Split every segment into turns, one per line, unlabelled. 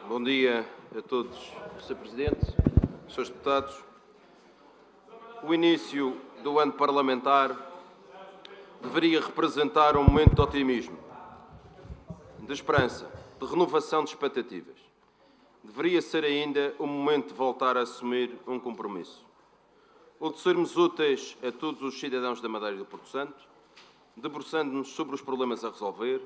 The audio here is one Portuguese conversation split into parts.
Bom dia a todos, Sr. Presidente, Srs. Deputados. O início do ano parlamentar deveria representar um momento de otimismo, de esperança, de renovação de expectativas. Deveria ser ainda o momento de voltar a assumir um compromisso. O de sermos úteis a todos os cidadãos da Madeira e do Porto Santo, debruçando-nos sobre os problemas a resolver,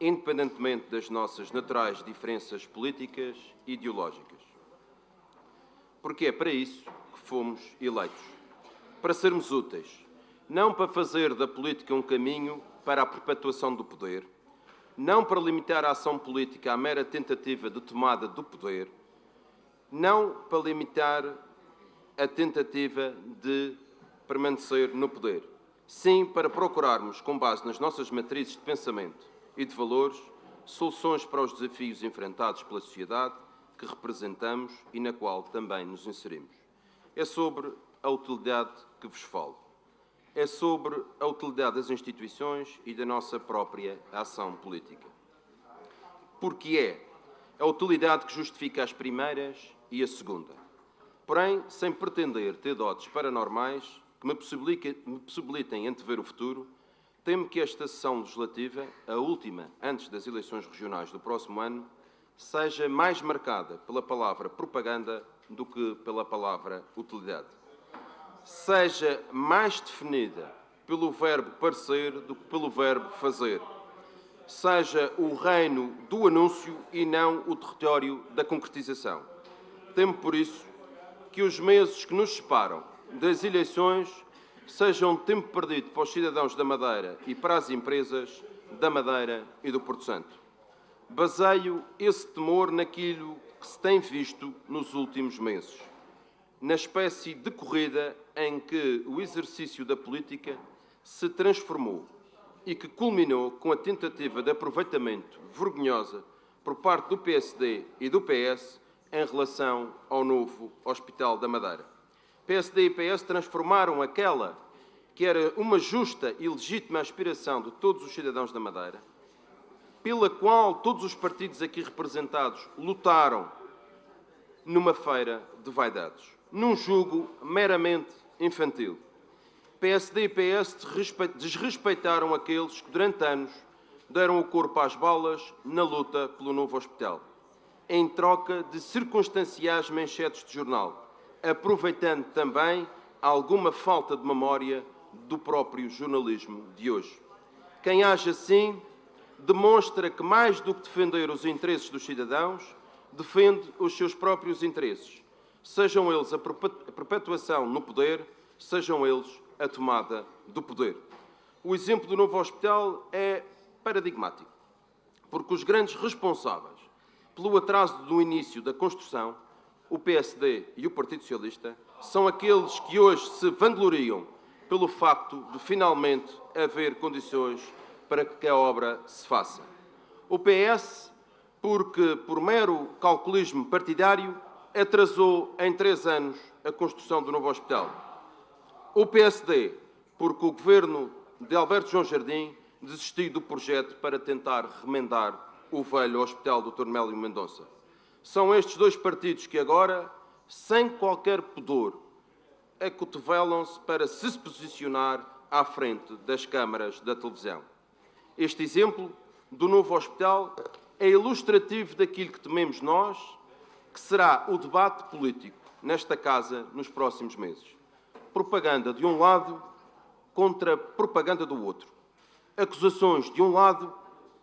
independentemente das nossas naturais diferenças políticas e ideológicas. Porque é para isso que fomos eleitos. Para sermos úteis. Não para fazer da política um caminho para a perpetuação do poder, não para limitar a ação política à mera tentativa de tomada do poder, não para limitar a tentativa de permanecer no poder. Sim, para procurarmos, com base nas nossas matrizes de pensamento e de valores, soluções para os desafios enfrentados pela sociedade que representamos e na qual também nos inserimos. É sobre a utilidade que vos falo. É sobre a utilidade das instituições e da nossa própria ação política. Porque é a utilidade que justifica as primeiras e a segunda. Porém, sem pretender ter dotes paranormais que me possibilitem antever o futuro, temo que esta sessão legislativa, a última antes das eleições regionais do próximo ano, seja mais marcada pela palavra propaganda do que pela palavra utilidade. Seja mais definida pelo verbo parecer do que pelo verbo fazer. Seja o reino do anúncio e não o território da concretização. Temo, por isso, que os meses que nos separam das eleições sejam tempo perdido para os cidadãos da Madeira e para as empresas da Madeira e do Porto Santo. Baseio esse temor naquilo que se tem visto nos últimos meses, na espécie de corrida em que o exercício da política se transformou e que culminou com a tentativa de aproveitamento vergonhosa por parte do PSD e do PS em relação ao novo Hospital da Madeira. PSD e PS transformaram aquela que era uma justa e legítima aspiração de todos os cidadãos da Madeira, pela qual todos os partidos aqui representados lutaram numa feira de vaidades, num jugo meramente infantil. PSD e PS desrespeitaram aqueles que durante anos deram o corpo às balas na luta pelo novo hospital, em troca de circunstanciais manchetes de jornal, aproveitando também alguma falta de memória do próprio jornalismo de hoje. Quem age assim demonstra que, mais do que defender os interesses dos cidadãos, defende os seus próprios interesses, sejam eles a perpetuação no poder, sejam eles a tomada do poder. O exemplo do novo hospital é paradigmático, porque os grandes responsáveis pelo atraso do início da construção, o PSD e o Partido Socialista, são aqueles que hoje se vangloriam pelo facto de finalmente haver condições para que a obra se faça. O PS, porque por mero calculismo partidário, atrasou em 3 anos a construção do novo hospital. O PSD, porque o governo de Alberto João Jardim desistiu do projeto para tentar remendar o velho Hospital Dr. Mélio Mendonça. São estes dois partidos que agora, sem qualquer pudor, acotovelam-se para se posicionar à frente das câmaras da televisão. Este exemplo do novo hospital é ilustrativo daquilo que tememos nós, que será o debate político nesta Casa nos próximos meses. Propaganda de um lado contra propaganda do outro. Acusações de um lado,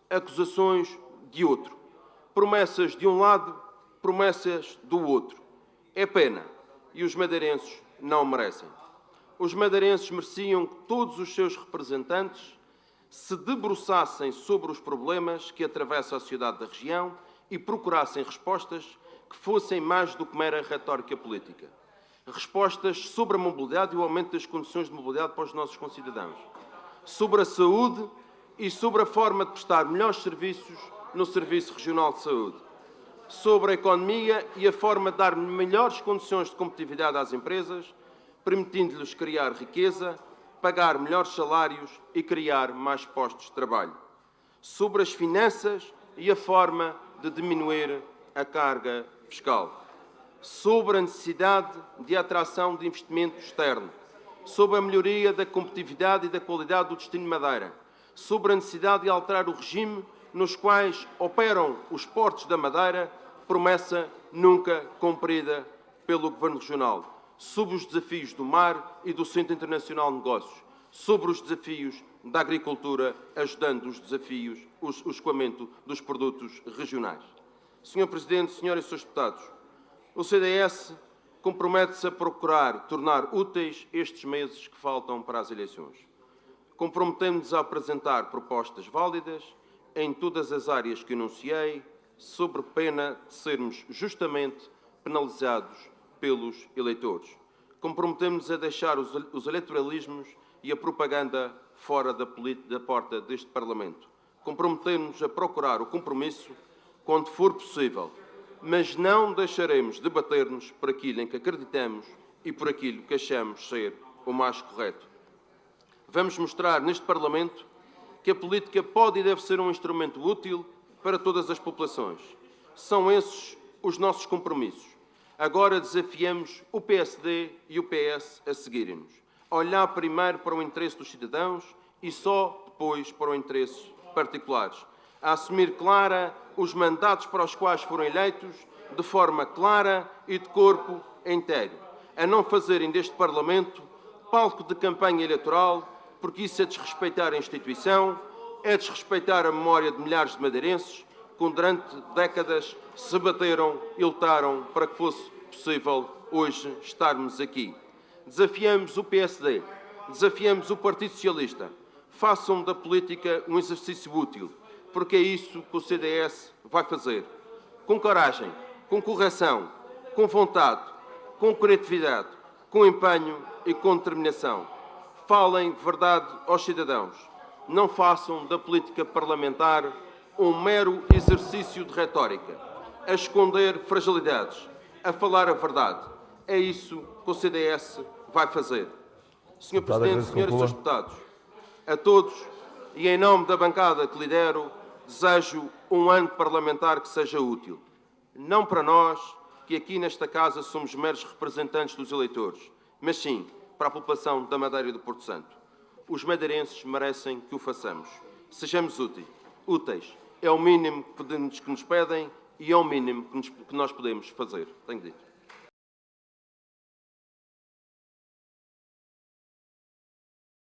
acusações de outro. Promessas de um lado, promessas do outro. É pena, e os madeirenses não merecem. Os madeirenses mereciam que todos os seus representantes se debruçassem sobre os problemas que atravessam a sociedade da região e procurassem respostas que fossem mais do que mera retórica política. Respostas sobre a mobilidade e o aumento das condições de mobilidade para os nossos concidadãos. Sobre a saúde e sobre a forma de prestar melhores serviços no Serviço Regional de Saúde. Sobre a economia e a forma de dar melhores condições de competitividade às empresas, permitindo-lhes criar riqueza, pagar melhores salários e criar mais postos de trabalho. Sobre as finanças e a forma de diminuir a carga fiscal, sobre a necessidade de atração de investimento externo, sobre a melhoria da competitividade e da qualidade do destino de Madeira, sobre a necessidade de alterar o regime nos quais operam os portos da Madeira, promessa nunca cumprida pelo Governo Regional, sobre os desafios do mar e do Centro Internacional de Negócios, sobre os desafios da agricultura, ajudando os desafios, o escoamento dos produtos regionais. Sr. Presidente, Senhoras e Srs. Deputados, o CDS compromete-se a procurar tornar úteis estes meses que faltam para as eleições. Comprometemos-nos a apresentar propostas válidas em todas as áreas que enunciei, sob pena de sermos justamente penalizados pelos eleitores. Comprometemos-nos a deixar os eleitoralismos e a propaganda fora da porta deste Parlamento. Comprometemos-nos a procurar o compromisso quando for possível, mas não deixaremos de bater-nos por aquilo em que acreditamos e por aquilo que achamos ser o mais correto. Vamos mostrar neste Parlamento que a política pode e deve ser um instrumento útil para todas as populações. São esses os nossos compromissos. Agora desafiamos o PSD e o PS a seguirem-nos. Olhar primeiro para o interesse dos cidadãos e só depois para o interesse particulares. A assumir clara os mandatos para os quais foram eleitos, de forma clara e de corpo inteiro. A não fazerem deste Parlamento palco de campanha eleitoral, porque isso é desrespeitar a instituição, é desrespeitar a memória de milhares de madeirenses que durante décadas se bateram e lutaram para que fosse possível hoje estarmos aqui. Desafiamos o PSD, desafiamos o Partido Socialista. Façam da política um exercício útil, porque é isso que o CDS vai fazer. Com coragem, com correção, com vontade, com criatividade, com empenho e com determinação. Falem verdade aos cidadãos. Não façam da política parlamentar um mero exercício de retórica, a esconder fragilidades, a falar a verdade. É isso que o CDS vai fazer. Sr. Presidente, Senhoras e Srs. Deputados, a todos e em nome da bancada que lidero, desejo um ano parlamentar que seja útil. Não para nós, que aqui nesta casa somos meros representantes dos eleitores, mas sim para a população da Madeira e do Porto Santo. Os madeirenses merecem que o façamos. Sejamos úteis. É o mínimo que nos pedem e é o mínimo que nós podemos fazer. Tenho dito.